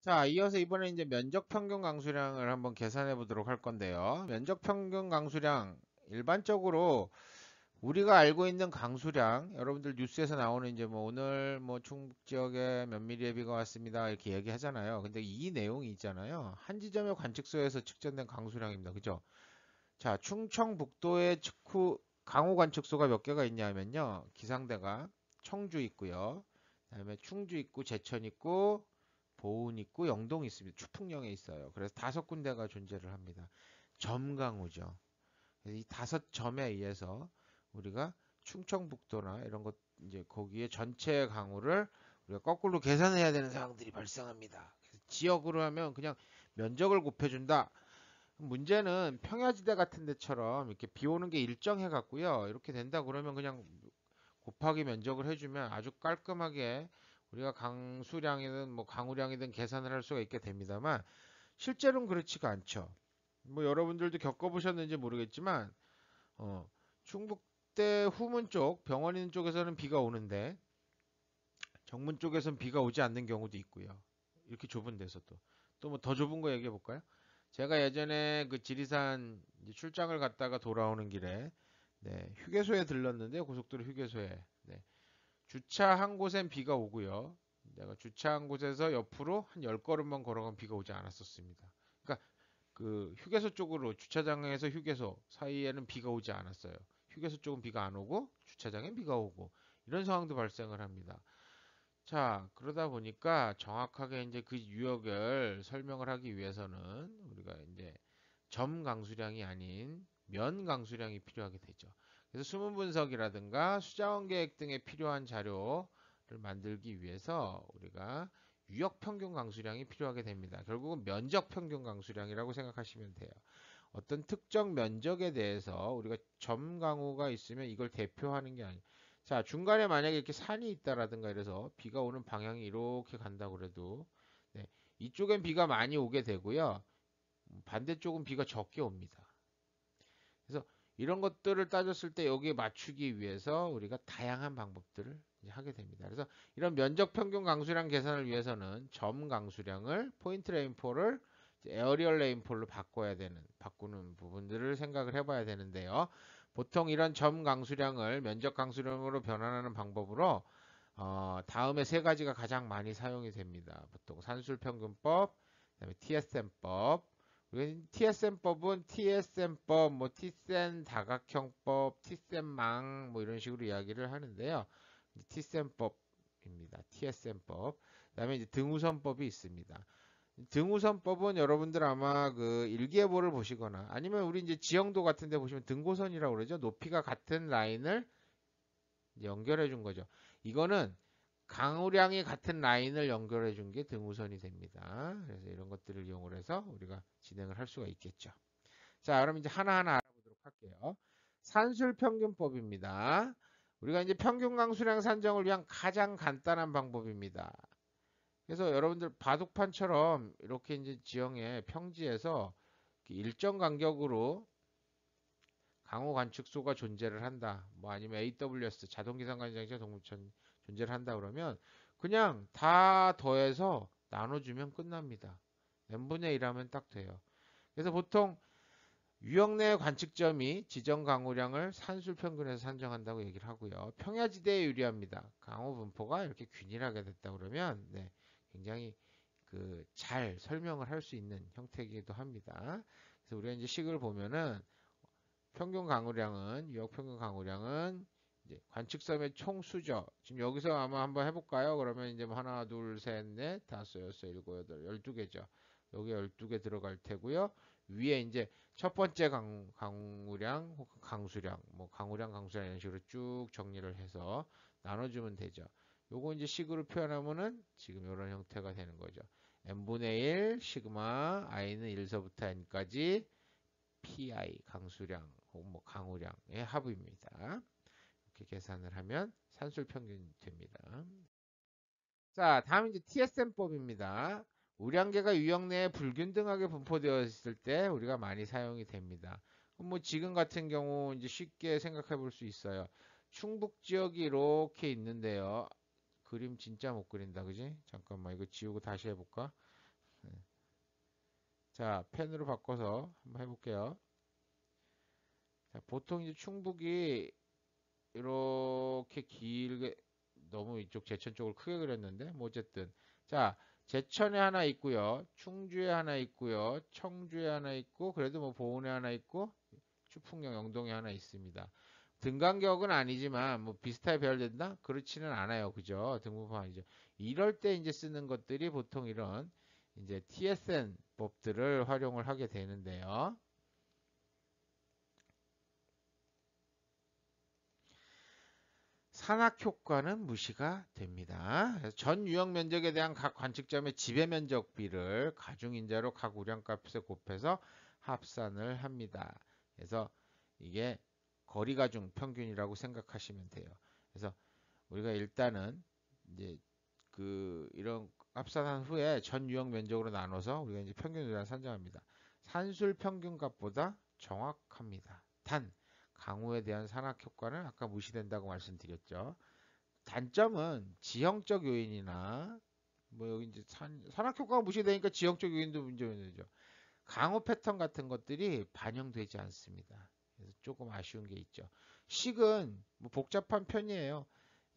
자, 이어서 이번에 이제 면적 평균 강수량을 한번 계산해 보도록 할 건데요. 면적 평균 강수량, 일반적으로 우리가 알고 있는 강수량, 여러분들 뉴스에서 나오는 이제 뭐 오늘 뭐 충북 지역에 몇 미리의 비가 왔습니다. 이렇게 얘기하잖아요. 근데 이 내용이 있잖아요. 한 지점의 관측소에서 측정된 강수량입니다. 그죠? 자, 충청북도의 측후 강우 관측소가 몇 개가 있냐면요. 기상대가 청주 있고요. 그다음에 충주 있고 제천 있고 보은 있고 영동 있습니다. 추풍령에 있어요. 그래서 5군데가 존재를 합니다. 점강우죠. 그래서 이 5점에 의해서 우리가 충청북도나 이런 것 이제 거기에 전체 강우를 우리가 거꾸로 계산해야 되는 상황들이 발생합니다. 그래서 지역으로 하면 그냥 면적을 곱해준다. 문제는 평야지대 같은 데처럼 이렇게 비 오는 게 일정해 갖고요. 이렇게 된다 그러면 그냥 곱하기 면적을 해주면 아주 깔끔하게 우리가 강수량이든 뭐 강우량이든 계산을 할 수가 있게 됩니다만 실제로는 그렇지가 않죠. 뭐 여러분들도 겪어보셨는지 모르겠지만 어, 충북대 후문 쪽 병원 있는 쪽에서는 비가 오는데 정문 쪽에서는 비가 오지 않는 경우도 있고요. 이렇게 좁은 데서도 또 뭐 더 좁은 거 얘기해 볼까요? 제가 예전에 그 지리산 출장을 갔다가 돌아오는 길에 네, 휴게소에 들렀는데 고속도로 휴게소에 네, 주차한 곳엔 비가 오고요. 내가 주차한 곳에서 옆으로 한 10걸음만 걸어가면 비가 오지 않았었습니다. 그러니까 그 휴게소 쪽으로 주차장에서 휴게소 사이에는 비가 오지 않았어요. 휴게소 쪽은 비가 안 오고 주차장엔 비가 오고 이런 상황도 발생을 합니다. 자, 그러다 보니까 정확하게 이제 그 유역을 설명을 하기 위해서는 우리가 이제 점 강수량이 아닌 면 강수량이 필요하게 되죠. 그래서 수문 분석이라든가 수자원 계획 등에 필요한 자료를 만들기 위해서 우리가 유역 평균 강수량이 필요하게 됩니다. 결국은 면적 평균 강수량이라고 생각하시면 돼요. 어떤 특정 면적에 대해서 우리가 점 강우가 있으면 이걸 대표하는 게 아니에요. 자, 중간에 만약에 이렇게 산이 있다라든가 이래서 비가 오는 방향이 이렇게 간다 그래도 네, 이쪽엔 비가 많이 오게 되고요. 반대쪽은 비가 적게 옵니다. 그래서 이런 것들을 따졌을 때 여기에 맞추기 위해서 우리가 다양한 방법들을 하게 됩니다. 그래서 이런 면적 평균 강수량 계산을 위해서는 점 강수량을 포인트 레인폴을 에어리얼 레인폴로 바꾸는 부분들을 생각을 해봐야 되는데요. 보통 이런 점 강수량을 면적 강수량으로 변환하는 방법으로 다음에 3가지가 가장 많이 사용이 됩니다. 보통 산술평균법, 그다음에 TSM법. 우리 TSM법은 TSM법, 뭐 T센 다각형법, T센망 뭐 이런 식으로 이야기를 하는데요. T센법입니다. TSM법. 그다음에 이제 등우선법이 있습니다. 등우선법은 여러분들 아마 그 일기예보를 보시거나 아니면 우리 이제 지형도 같은 데 보시면 등고선이라고 그러죠. 높이가 같은 라인을 연결해 준 거죠. 이거는 강우량이 같은 라인을 연결해 준 게 등우선이 됩니다. 그래서 이런 것들을 이용을 해서 우리가 진행을 할 수가 있겠죠. 자, 그럼 이제 하나하나 알아보도록 할게요. 산술평균법입니다. 우리가 이제 평균 강수량 산정을 위한 가장 간단한 방법입니다. 그래서 여러분들 바둑판처럼 이렇게 이제 지형의 평지에서 일정 간격으로 강우 관측소가 존재를 한다. 뭐 아니면 AWS 자동기상관장치가 존재를 한다 그러면 그냥 다 더해서 나눠주면 끝납니다. n분의 1 하면 딱 돼요. 그래서 보통 유역 내 관측점이 지정 강우량을 산술평균에서 산정한다고 얘기를 하고요. 평야지대에 유리합니다. 강우 분포가 이렇게 균일하게 됐다 그러면 네, 굉장히 그 잘 설명을 할 수 있는 형태이기도 합니다. 그래서 우리가 이제 식을 보면은 평균 강우량은 유역 평균 강우량은 이제 관측섬의 총 수죠. 지금 여기서 아마 한번 해볼까요? 그러면 이제 뭐 하나, 둘, 셋, 넷, 다섯, 여섯, 일곱, 여덟, 12개죠. 여기 12개 들어갈 테고요. 위에 이제 첫 번째 강우량 혹은 강수량, 뭐 강우량, 강수량 이런 식으로 쭉 정리를 해서 나눠주면 되죠. 요거 이제 식으로 표현하면은 지금 이런 형태가 되는 거죠. n분의 1 시그마 i는 1서부터 n까지 pi 강수량 혹은 뭐 강우량의 합입니다. 이렇게 계산을 하면 산술 평균이 됩니다. 자, 다음 이제 TSM법입니다. 우량계가 유역 내에 불균등하게 분포되어 있을 때 우리가 많이 사용이 됩니다. 뭐 지금 같은 경우 이제 쉽게 생각해 볼 수 있어요. 충북 지역이 이렇게 있는데요. 그림 진짜 못 그린다, 그지? 잠깐만 이거 지우고 다시 해볼까? 자, 펜으로 바꿔서 한번 해볼게요. 자, 보통 이제 충북이 이렇게 길게 너무 이쪽 제천 쪽을 크게 그렸는데 뭐 어쨌든 자 제천에 하나 있고요, 충주에 하나 있고요, 청주에 하나 있고 그래도 뭐 보은에 하나 있고 추풍령 영동에 하나 있습니다. 등간격은 아니지만 뭐 비슷하게 배열된다? 그렇지는 않아요. 그죠? 등분파 아니죠. 이럴 때 이제 쓰는 것들이 보통 이런 이제 TSN 법들을 활용을 하게 되는데요. 산악 효과는 무시가 됩니다. 그래서 전 유형 면적에 대한 각 관측점의 지배 면적비를 가중인자로 각 우량값에 곱해서 합산을 합니다. 그래서 이게 거리가중 평균이라고 생각하시면 돼요. 그래서 우리가 일단은 이제 그 이런 합산한 후에 전 유형 면적으로 나눠서 우리가 이제 평균을 산정합니다. 산술 평균값보다 정확합니다. 단 강우에 대한 산악 효과는 아까 무시된다고 말씀드렸죠. 단점은 지형적 요인이나 뭐 여기 이제 산악 효과가 무시되니까 지형적 요인도 문제가 되죠. 강우 패턴 같은 것들이 반영되지 않습니다. 그래서 조금 아쉬운 게 있죠. 식은 뭐 복잡한 편이에요.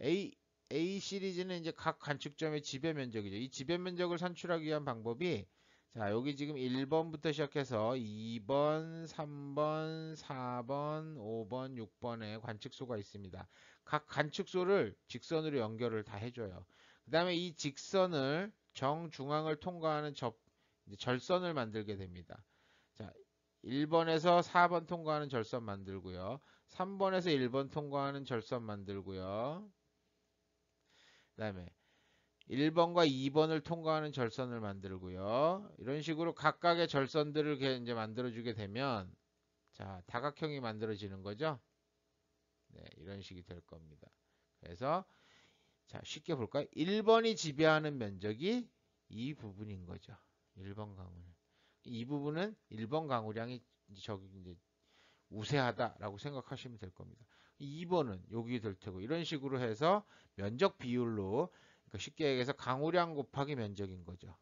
A A 시리즈는 이제 각 관측점의 지배 면적이죠. 이 지배 면적을 산출하기 위한 방법이 자, 여기 지금 1번부터 시작해서 2번, 3번, 4번, 5번, 6번에 관측소가 있습니다. 각 관측소를 직선으로 연결을 다 해줘요. 그 다음에 이 직선을 정중앙을 통과하는 절선을 만들게 됩니다. 자, 1번에서 4번 통과하는 절선 만들고요. 3번에서 1번 통과하는 절선 만들고요. 그 다음에 1번과 2번을 통과하는 절선을 만들고요. 이런 식으로 각각의 절선들을 이제 만들어주게 되면 자, 다각형이 만들어지는 거죠. 네, 이런 식이 될 겁니다. 그래서 자, 쉽게 볼까요? 1번이 지배하는 면적이 이 부분인 거죠. 1번 강우량. 이 부분은 1번 강우량이 저기 이제 우세하다라고 생각하시면 될 겁니다. 2번은 여기 될 테고 이런 식으로 해서 면적 비율로 그러니까 쉽게 얘기해서 강우량 곱하기 면적인 거죠.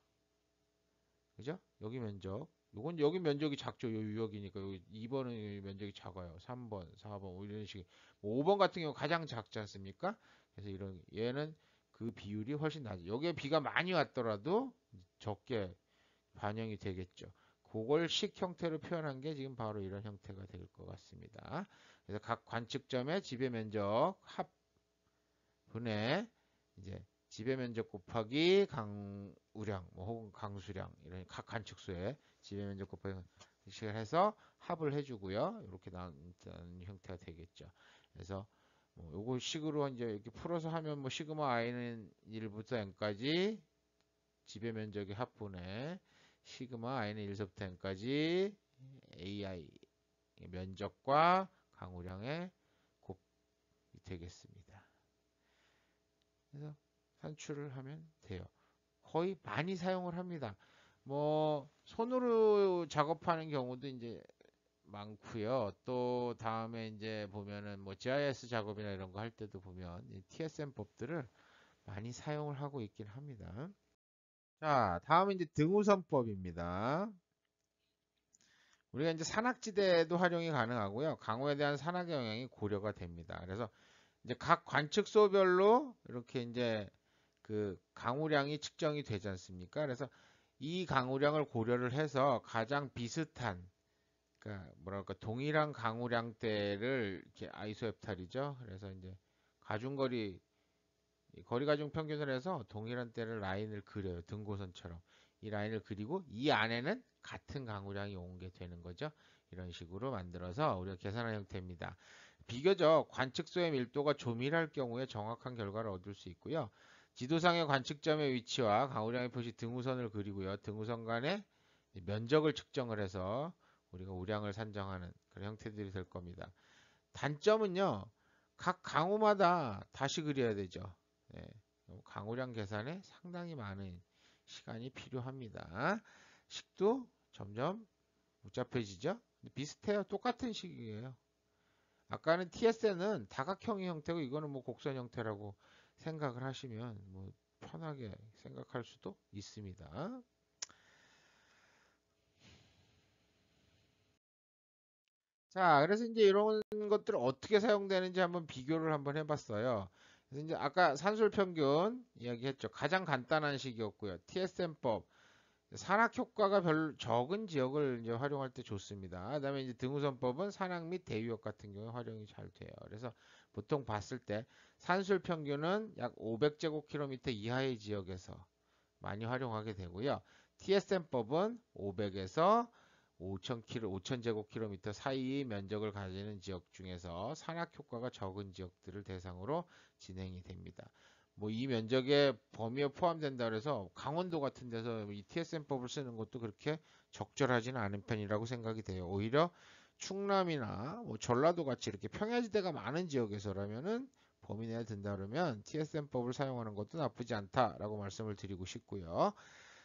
그죠? 여기 면적. 요건 여기 면적이 작죠. 요 유역이니까 여기 2번은 면적이 작아요. 3번, 4번 이런 식. 뭐 5번 같은 경우 가장 작지 않습니까? 그래서 이런 얘는 그 비율이 훨씬 낮아요. 여기에 비가 많이 왔더라도 적게 반영이 되겠죠. 그걸 식 형태로 표현한 게 지금 바로 이런 형태가 될 것 같습니다. 그래서 각 관측점의 지배 면적 합분의 이제 지배 면적 곱하기 강우량 뭐 혹은 강수량 이런 각 관측소의 지배 면적 곱하기 식을 해서 합을 해주고요. 이렇게 나오는 형태가 되겠죠. 그래서 뭐 요거 식으로 이제 이렇게 풀어서 하면 뭐 시그마 i는 1부터 n까지 지배 면적의 합분의 시그마 i는 1서부터 n까지 ai 면적과 강우량의 곱이 되겠습니다. 그래서 산출을 하면 돼요. 거의 많이 사용을 합니다. 뭐 손으로 작업하는 경우도 이제 많고요. 또 다음에 이제 보면은 뭐 GIS 작업이나 이런 거 할 때도 보면 TSM 법들을 많이 사용을 하고 있긴 합니다. 자, 다음은 이제 등우선법입니다. 우리가 이제 산악지대에도 활용이 가능하고요. 강우에 대한 산악의 영향이 고려가 됩니다. 그래서 이제 각 관측소별로 이렇게 이제 그 강우량이 측정이 되지 않습니까? 그래서 이 강우량을 고려를 해서 가장 비슷한, 그러니까 뭐랄까 동일한 강우량대를 이렇게 아이소헵탈이죠. 그래서 이제 가중거리 거리 가중 평균을 해서 동일한 대를 라인을 그려요. 등고선처럼 이 라인을 그리고 이 안에는 같은 강우량이 온 게 되는 거죠. 이런 식으로 만들어서 우리가 계산한 형태입니다. 비교적 관측소의 밀도가 조밀할 경우에 정확한 결과를 얻을 수 있고요. 지도상의 관측점의 위치와 강우량의 표시 등우선을 그리고요. 등우선 간의 면적을 측정을 해서 우리가 우량을 산정하는 그런 형태들이 될 겁니다. 단점은요. 각 강우마다 다시 그려야 되죠. 네, 강우량 계산에 상당히 많은 시간이 필요합니다. 식도 점점 복잡해지죠. 비슷해요. 똑같은 식이에요. 아까는 TSN은 다각형의 형태고 이거는 뭐 곡선 형태라고 생각을 하시면 뭐 편하게 생각할 수도 있습니다. 자, 그래서 이제 이런 것들 어떻게 사용되는지 한번 비교를 한번 해봤어요. 그래서 이제 아까 산술 평균 이야기했죠. 가장 간단한 식이었고요. TSM법 산악 효과가 별 적은 지역을 이제 활용할 때 좋습니다. 그다음에 이제 등우선법은 산악 및 대유역 같은 경우에 활용이 잘 돼요. 그래서 보통 봤을 때 산술 평균은 약 500제곱킬로미터 이하의 지역에서 많이 활용하게 되고요. TSM법은 500에서 5,000제곱킬로미터 사이의 면적을 가지는 지역 중에서 산악 효과가 적은 지역들을 대상으로 진행이 됩니다. 뭐 이 면적의 범위에 포함된다 그래서 강원도 같은 데서 이 TSM법을 쓰는 것도 그렇게 적절하지는 않은 편이라고 생각이 돼요. 오히려 충남이나 뭐 전라도 같이 이렇게 평야지대가 많은 지역에서라면은 범위 내에 든다 그러면 TSM법을 사용하는 것도 나쁘지 않다라고 말씀을 드리고 싶고요.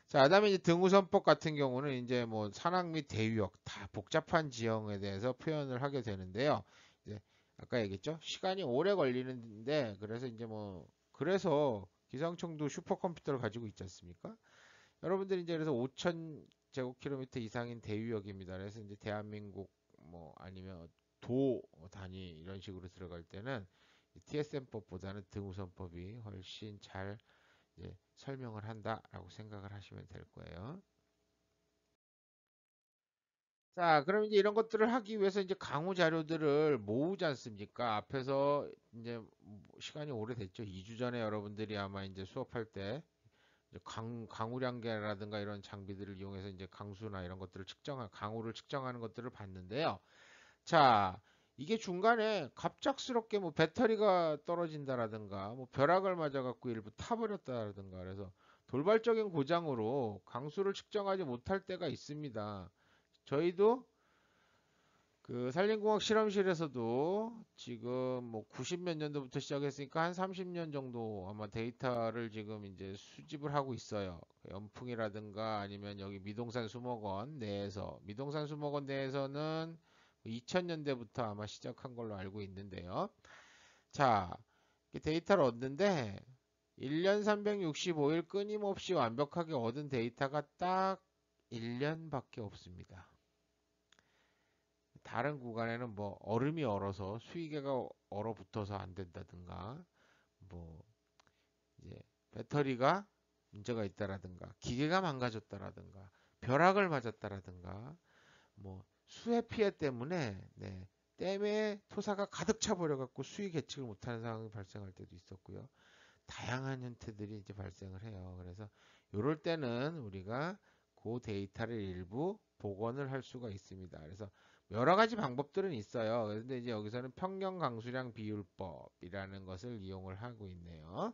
자, 그다음에 이제 등우선법 같은 경우는 이제 뭐 산악 및 대유역 다 복잡한 지형에 대해서 표현을 하게 되는데요. 이제 아까 얘기했죠. 시간이 오래 걸리는데 그래서 이제 뭐 그래서 기상청도 슈퍼컴퓨터를 가지고 있지 않습니까? 여러분들이 이제 그래서 5천 제곱킬로미터 이상인 대유역입니다. 그래서 이제 대한민국 뭐 아니면 도 단위 이런 식으로 들어갈 때는 TSM법보다는 등우선법이 훨씬 잘 설명을 한다라고 생각을 하시면 될 거예요. 자, 그럼 이제 이런 것들을 하기 위해서 이제 강의 자료들을 모으지 않습니까? 앞에서 이제 시간이 오래됐죠. 2주 전에 여러분들이 아마 이제 수업할 때 이제 강우량계라든가 이런 장비들을 이용해서 이제 강수나 이런 것들을 강우를 측정하는 것들을 봤는데요. 자, 이게 중간에 갑작스럽게 뭐 배터리가 떨어진다라든가 뭐 벼락을 맞아갖고 일부 타버렸다라든가 그래서 돌발적인 고장으로 강수를 측정하지 못할 때가 있습니다. 저희도 그 산림공학 실험실에서도 지금 뭐 90몇 년도부터 시작했으니까 한 30년 정도 아마 데이터를 지금 이제 수집을 하고 있어요. 연풍이라든가 아니면 여기 미동산 수목원 내에서 미동산 수목원 내에서는 2000년대부터 아마 시작한 걸로 알고 있는데요. 자, 데이터를 얻는데 1년 365일 끊임없이 완벽하게 얻은 데이터가 딱 1년밖에 없습니다. 다른 구간에는 뭐 얼음이 얼어서 수위계가 얼어붙어서 안 된다든가 뭐 이제 배터리가 문제가 있다라든가 기계가 망가졌다라든가 벼락을 맞았다라든가 뭐 수해 피해 때문에 댐에 토사가 가득 차 버려 갖고 수위 계측을 못하는 상황이 발생할 때도 있었고요. 다양한 형태들이 이제 발생을 해요. 그래서 이럴 때는 우리가 그 데이터를 일부 복원을 할 수가 있습니다. 그래서 여러 가지 방법들은 있어요. 그런데 이제 여기서는 평균 강수량 비율법이라는 것을 이용을 하고 있네요.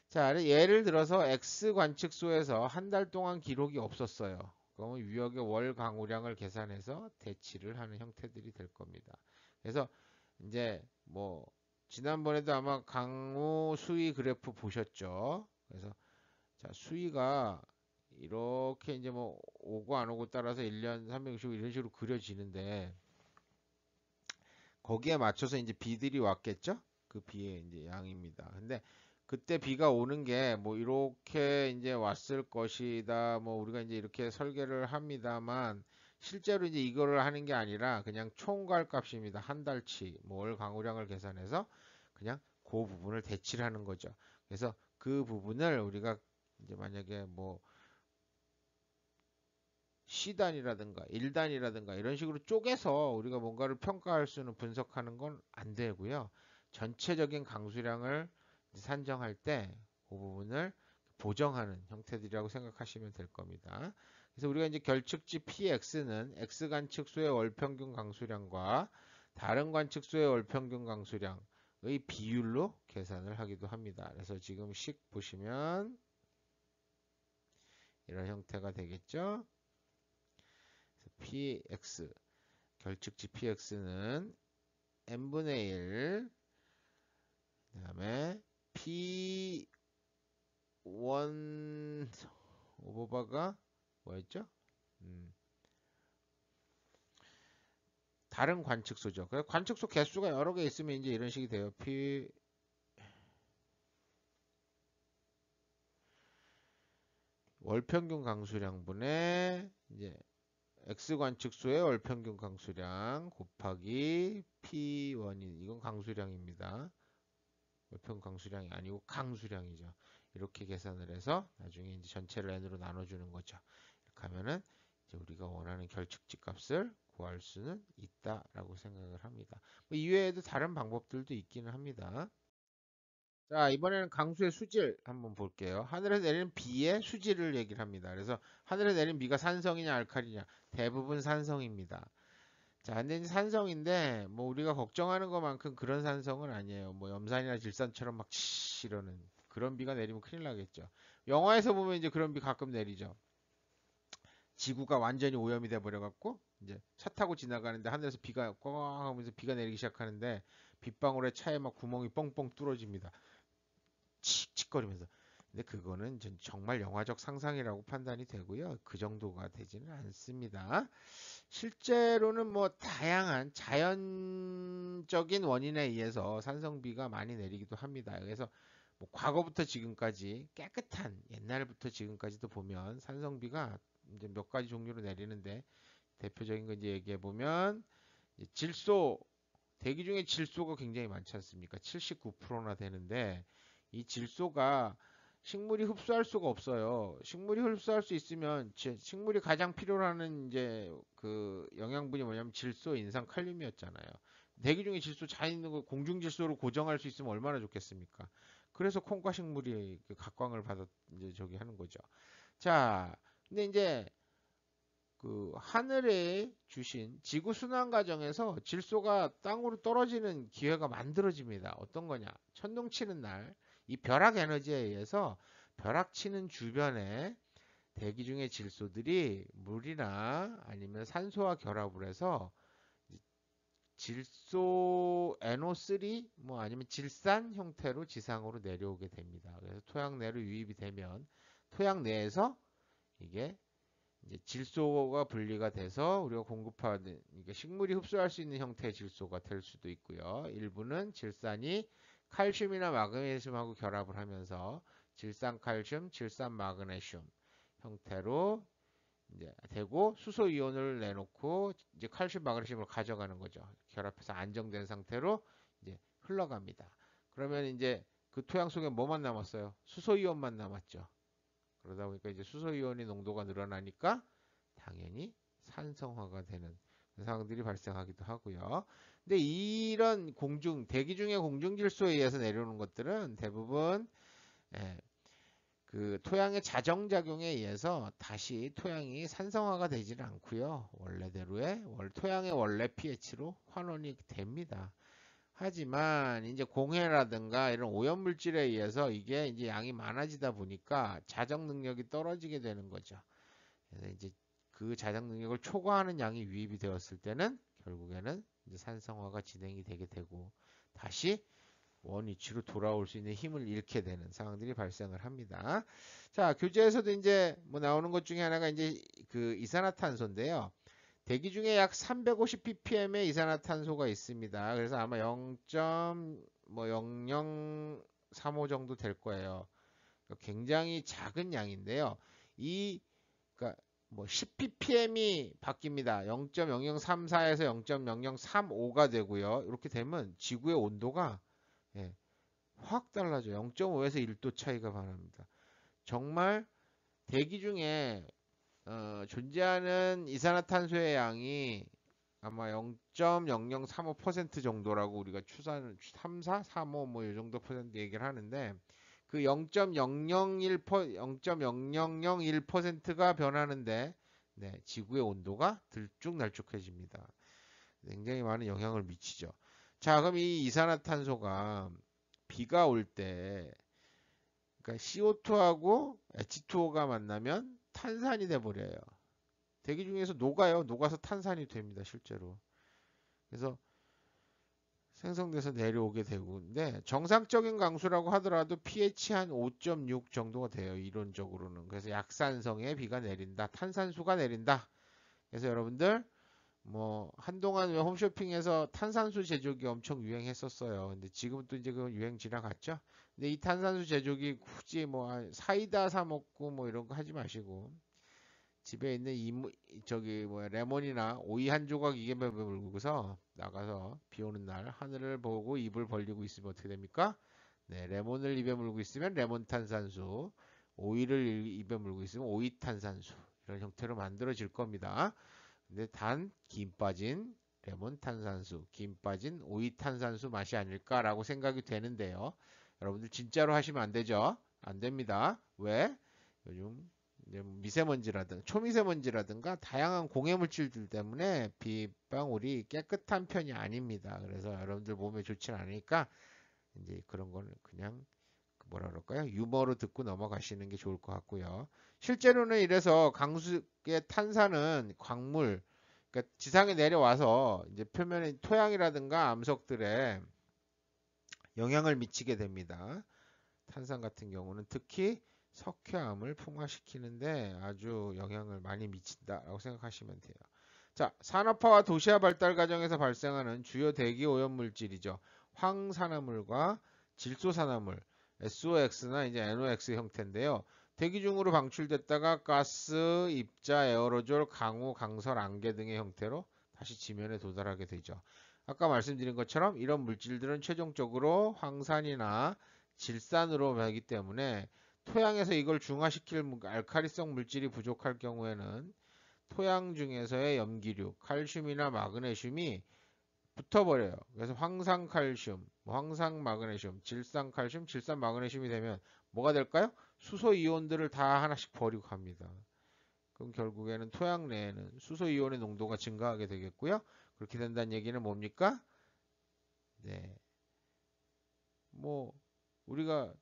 자, 예를 들어서 X 관측소에서 한 달 동안 기록이 없었어요. 그러면 유역의 월 강우량을 계산해서 대치를 하는 형태들이 될 겁니다. 그래서 이제 뭐 지난번에도 아마 강우 수위 그래프 보셨죠? 그래서 자, 수위가 이렇게 이제 뭐 오고 안 오고 따라서 1년 365 이런 식으로 그려지는데 거기에 맞춰서 이제 비들이 왔겠죠? 그 비의 이제 양입니다. 근데 그때 비가 오는 게 뭐 이렇게 이제 왔을 것이다. 뭐 우리가 이제 이렇게 설계를 합니다만 실제로 이제 이거를 하는 게 아니라 그냥 총괄 값입니다. 한 달치 뭐 월 강우량을 계산해서 그냥 그 부분을 대치를 하는 거죠. 그래서 그 부분을 우리가 이제 만약에 뭐 C단이라든가 1단이라든가 이런 식으로 쪼개서 우리가 뭔가를 평가할 수는 분석하는 건 안 되고요. 전체적인 강수량을 산정할 때 그 부분을 보정하는 형태들이라고 생각하시면 될 겁니다. 그래서 우리가 이제 결측지 PX는 X 관측소의 월평균 강수량과 다른 관측소의 월평균 강수량의 비율로 계산을 하기도 합니다. 그래서 지금 식 보시면 이런 형태가 되겠죠. px 결측지 px는 n분의 1 그다음에 p1 오버바가 뭐였죠? 다른 관측소죠. 그래서 관측소 개수가 여러 개 있으면 이제 이런 식이 돼요. p 월평균 강수량분의 이제 x 관측소의 월 평균 강수량 곱하기 P1인 이건 강수량입니다. 월 평균 강수량이 아니고 강수량이죠. 이렇게 계산을 해서 나중에 이제 전체를 n으로 나눠주는 거죠. 이렇게 하면은 이제 우리가 원하는 결측지 값을 구할 수는 있다라고 생각을 합니다. 뭐 이외에도 다른 방법들도 있기는 합니다. 자, 이번에는 강수의 수질 한번 볼게요. 하늘에서 내리는 비의 수질을 얘기를 합니다. 그래서 하늘에 내리는 비가 산성이냐 알칼리냐 대부분 산성입니다. 자, 근데 이제 산성인데 뭐 우리가 걱정하는 것만큼 그런 산성은 아니에요. 뭐 염산이나 질산처럼 막 치시 이러는 그런 비가 내리면 큰일 나겠죠. 영화에서 보면 이제 그런 비 가끔 내리죠. 지구가 완전히 오염이 돼 버려 갖고 이제 차 타고 지나가는데 하늘에서 비가 꽝 하면서 비가 내리기 시작하는데 빗방울에 차에 막 구멍이 뻥뻥 뚫어집니다. 칙칙거리면서. 근데 그거는 정말 영화적 상상이라고 판단이 되고요. 그 정도가 되지는 않습니다. 실제로는 뭐 다양한 자연적인 원인에 의해서 산성비가 많이 내리기도 합니다. 그래서 뭐 과거부터 지금까지 깨끗한 옛날부터 지금까지도 보면 산성비가 이제 몇 가지 종류로 내리는데 대표적인 거 이제 얘기해 보면 질소 대기 중에 질소가 굉장히 많지 않습니까? 79%나 되는데 이 질소가 식물이 흡수할 수가 없어요. 식물이 흡수할 수 있으면 식물이 가장 필요로 하는 이제 그 영양분이 뭐냐면 질소, 인산, 칼륨이었잖아요. 대기 중에 질소 잘 있는 걸 공중 질소로 고정할 수 있으면 얼마나 좋겠습니까? 그래서 콩과 식물이 그 각광을 받아 이제 저기 하는 거죠. 자, 근데 이제 그 하늘에 주신 지구 순환 과정에서 질소가 땅으로 떨어지는 기회가 만들어집니다. 어떤 거냐? 천둥 치는 날 이 벼락 에너지에 의해서 벼락 치는 주변에 대기 중의 질소들이 물이나 아니면 산소와 결합을 해서 질소 NO3 뭐 아니면 질산 형태로 지상으로 내려오게 됩니다. 그래서 토양 내로 유입이 되면 토양 내에서 이게 이제 질소가 분리가 돼서 우리가 공급하는 그러니까 식물이 흡수할 수 있는 형태의 질소가 될 수도 있고요. 일부는 질산이 칼슘이나 마그네슘하고 결합을 하면서 질산 칼슘, 질산 마그네슘 형태로 이제 되고 수소 이온을 내놓고 이제 칼슘 마그네슘을 가져가는 거죠. 결합해서 안정된 상태로 이제 흘러갑니다. 그러면 이제 그 토양 속에 뭐만 남았어요? 수소 이온만 남았죠. 그러다 보니까 이제 수소 이온의 농도가 늘어나니까 당연히 산성화가 되는 상황들이 발생하기도 하고요. 근데 이런 대기 중의 공중 질소에 의해서 내려오는 것들은 대부분 예, 그 토양의 자정작용에 의해서 다시 토양이 산성화가 되지는 않고요. 원래대로의 토양의 원래 pH로 환원이 됩니다. 하지만 이제 공해라든가 이런 오염물질에 의해서 이게 이제 양이 많아지다 보니까 자정 능력이 떨어지게 되는 거죠. 그래서 이제 그 자정 능력을 초과하는 양이 유입이 되었을 때는 결국에는 이제 산성화가 진행이 되게 되고 다시 원위치로 돌아올 수 있는 힘을 잃게 되는 상황들이 발생을 합니다. 자, 교재에서도 이제 뭐 나오는 것 중에 하나가 이제 그 이산화탄소인데요. 대기 중에 약 350ppm의 이산화탄소가 있습니다. 그래서 아마 0.0035 정도 될 거예요. 굉장히 작은 양인데요. 그러니까 뭐 10ppm이 바뀝니다. 0.0034에서 0.0035가 되고요. 이렇게 되면 지구의 온도가 예, 확 달라져요. 0.5에서 1도 차이가 반합니다. 정말 대기 중에 존재하는 이산화탄소의 양이 아마 0.0035% 정도라고 우리가 추산을 3, 4, 3, 5 뭐 이 정도 퍼센트 얘기를 하는데 그 0.0001%가 변하는데 네, 지구의 온도가 들쭉날쭉해집니다. 굉장히 많은 영향을 미치죠. 자, 그럼 이 이산화탄소가 비가 올 때 그러니까 CO2하고 H2O가 만나면 탄산이 돼 버려요. 대기 중에서 녹아요. 녹아서 탄산이 됩니다, 실제로. 그래서 생성돼서 내려오게 되고 근데 정상적인 강수라고 하더라도 pH 한 5.6 정도가 돼요. 이론적으로는. 그래서 약산성에 비가 내린다. 탄산수가 내린다. 그래서 여러분들 뭐 한동안 왜 홈쇼핑에서 탄산수 제조기 엄청 유행했었어요. 근데 지금은 또 이제 그 유행 지나갔죠. 근데 이 탄산수 제조기 굳이 뭐 사이다 사 먹고 뭐 이런 거 하지 마시고 집에 있는 저기 뭐야 레몬이나 오이 한 조각 입에 물고서 나가서 비 오는 날 하늘을 보고 입을 벌리고 있으면 어떻게 됩니까? 네, 레몬을 입에 물고 있으면 레몬 탄산수, 오이를 입에 물고 있으면 오이 탄산수 이런 형태로 만들어질 겁니다. 근데 단 김 빠진 레몬 탄산수, 김 빠진 오이 탄산수 맛이 아닐까라고 생각이 되는데요. 여러분들 진짜로 하시면 안 되죠? 안 됩니다. 왜? 요즘 미세먼지라든가 초미세먼지라든가 다양한 공해 물질들 때문에 빗방울이 깨끗한 편이 아닙니다. 그래서 여러분들 몸에 좋지 않으니까 이제 그런 거는 그냥 뭐라 그럴까요? 유머로 듣고 넘어가시는 게 좋을 것 같고요. 실제로는 이래서 강수의 탄산은 광물, 그러니까 지상에 내려와서 이제 표면의 토양이라든가 암석들에 영향을 미치게 됩니다. 탄산 같은 경우는 특히 석회암을 풍화시키는데 아주 영향을 많이 미친다라고 생각하시면 돼요. 자, 산업화와 도시화 발달 과정에서 발생하는 주요 대기 오염 물질이죠. 황산화물과 질소산화물, SOX나 이제 NOx 형태인데요. 대기 중으로 방출됐다가 가스, 입자, 에어로졸, 강우, 강설, 안개 등의 형태로 다시 지면에 도달하게 되죠. 아까 말씀드린 것처럼 이런 물질들은 최종적으로 황산이나 질산으로 가기 때문에 토양에서 이걸 중화시킬 알카리성 물질이 부족할 경우에는 토양 중에서의 염기류, 칼슘이나 마그네슘이 붙어버려요. 그래서 황산칼슘, 황산마그네슘, 질산칼슘, 질산마그네슘이 되면 뭐가 될까요? 수소 이온들을 다 하나씩 버리고 갑니다. 그럼 결국에는 토양 내에는 수소 이온의 농도가 증가하게 되겠고요. 그렇게 된다는 얘기는 뭡니까? 네, 뭐 우리가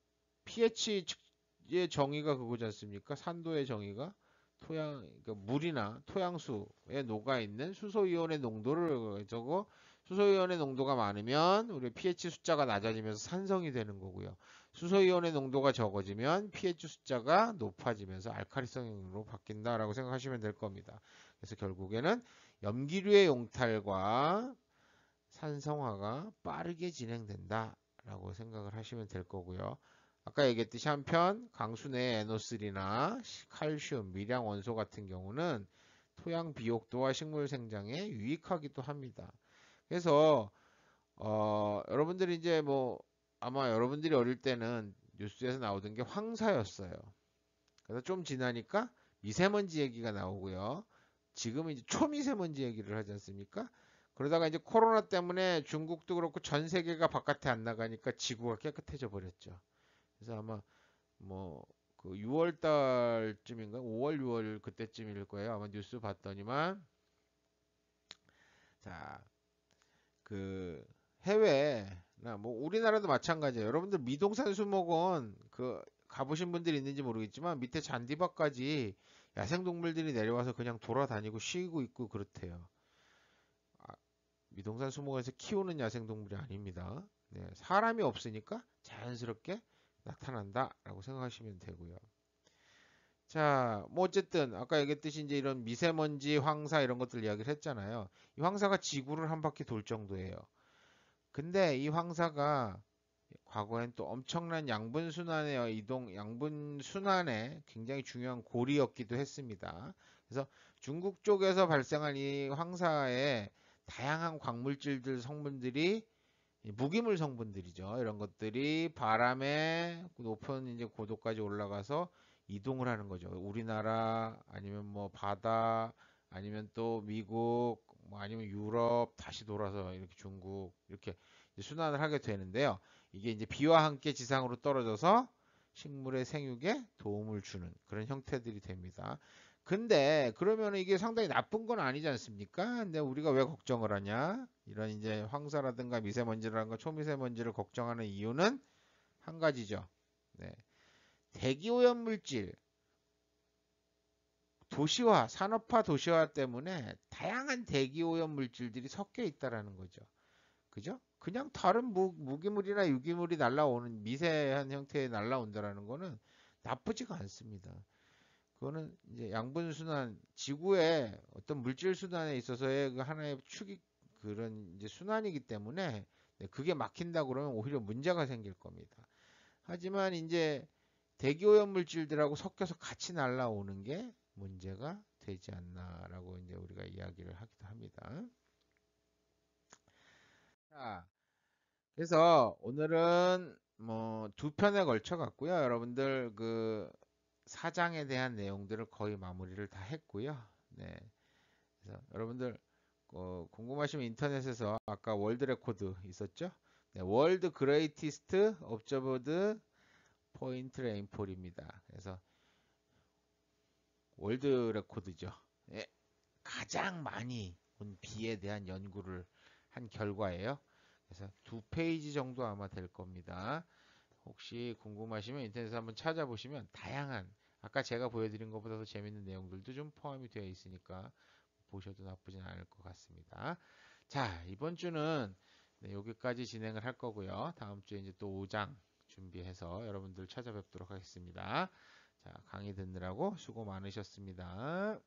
pH의 정의가 그거지 않습니까? 산도의 정의가 토양, 그러니까 물이나 토양수에 녹아있는 수소이온의 농도를 적어 수소이온의 농도가 많으면 우리 pH 숫자가 낮아지면서 산성이 되는 거고요. 수소이온의 농도가 적어지면 pH 숫자가 높아지면서 알카리성으로 바뀐다라고 생각하시면 될 겁니다. 그래서 결국에는 염기류의 용탈과 산성화가 빠르게 진행된다라고 생각을 하시면 될 거고요. 아까 얘기했듯이 한편 강수 내 NO3나 칼슘, 미량 원소 같은 경우는 토양 비옥도와 식물 생장에 유익하기도 합니다. 그래서 여러분들이 이제 뭐 아마 여러분들이 어릴 때는 뉴스에서 나오던 게 황사였어요. 그래서 좀 지나니까 미세먼지 얘기가 나오고요. 지금은 이제 초미세먼지 얘기를 하지 않습니까? 그러다가 이제 코로나 때문에 중국도 그렇고 전 세계가 바깥에 안 나가니까 지구가 깨끗해져 버렸죠. 그래서 아마 뭐 그 6월 달쯤인가 5월 6월 그때쯤일 거예요. 아마 뉴스 봤더니만 자, 그 해외나 뭐 우리나라도 마찬가지예요. 여러분들 미동산 수목원 그 가보신 분들이 있는지 모르겠지만 밑에 잔디밭까지 야생동물들이 내려와서 그냥 돌아다니고 쉬고 있고 그렇대요. 아, 미동산 수목원에서 키우는 야생동물이 아닙니다. 네, 사람이 없으니까 자연스럽게 나타난다라고 생각하시면 되고요. 자, 뭐 어쨌든 아까 얘기했듯이 이제 이런 미세먼지, 황사 이런 것들 이야기를 했잖아요. 이 황사가 지구를 한 바퀴 돌 정도예요. 근데 이 황사가 과거엔 또 엄청난 양분 순환의 이동, 양분 순환에 굉장히 중요한 고리였기도 했습니다. 그래서 중국 쪽에서 발생한 이 황사의 다양한 광물질들 성분들이 무기물 성분들이죠. 이런 것들이 바람에 높은 이제 고도까지 올라가서 이동을 하는 거죠. 우리나라 아니면 뭐 바다 아니면 또 미국 뭐 아니면 유럽 다시 돌아서 이렇게 중국 이렇게 순환을 하게 되는데요. 이게 이제 비와 함께 지상으로 떨어져서 식물의 생육에 도움을 주는 그런 형태들이 됩니다. 근데 그러면 이게 상당히 나쁜 건 아니지 않습니까? 근데 우리가 왜 걱정을 하냐? 이런 이제 황사라든가 미세먼지라든가 초미세먼지를 걱정하는 이유는 한 가지죠. 네. 대기오염 물질, 도시화, 산업화 도시화 때문에 다양한 대기오염 물질들이 섞여 있다라는 거죠. 그죠? 그냥 다른 무기물이나 유기물이 날라오는 미세한 형태의 날라온다라는 거는 나쁘지가 않습니다. 그거는 이제 양분 순환, 지구의 어떤 물질 순환에 있어서의 그 하나의 축이 그런 이제 순환이기 때문에 네, 그게 막힌다 그러면 오히려 문제가 생길 겁니다. 하지만 이제 대기오염 물질들하고 섞여서 같이 날라오는 게 문제가 되지 않나라고 이제 우리가 이야기를 하기도 합니다. 자, 그래서 오늘은 뭐 두 편에 걸쳐 갔고요. 여러분들 그 사장에 대한 내용들을 거의 마무리를 다 했고요. 네. 그래서 여러분들 궁금하시면 인터넷에서 아까 월드 레코드 있었죠? 네, 월드 그레이티스트 옵저버드 포인트 레인폴입니다. 그래서 월드 레코드죠. 예, 가장 많이 온 비에 대한 연구를 한 결과예요. 그래서 두 페이지 정도 아마 될 겁니다. 혹시 궁금하시면 인터넷에 한번 찾아보시면 다양한 아까 제가 보여드린 것보다 더 재밌는 내용들도 좀 포함이 되어 있으니까 보셔도 나쁘진 않을 것 같습니다. 자, 이번 주는 네, 여기까지 진행을 할 거고요. 다음 주에 이제 또 5장 준비해서 여러분들 찾아뵙도록 하겠습니다. 자, 강의 듣느라고 수고 많으셨습니다.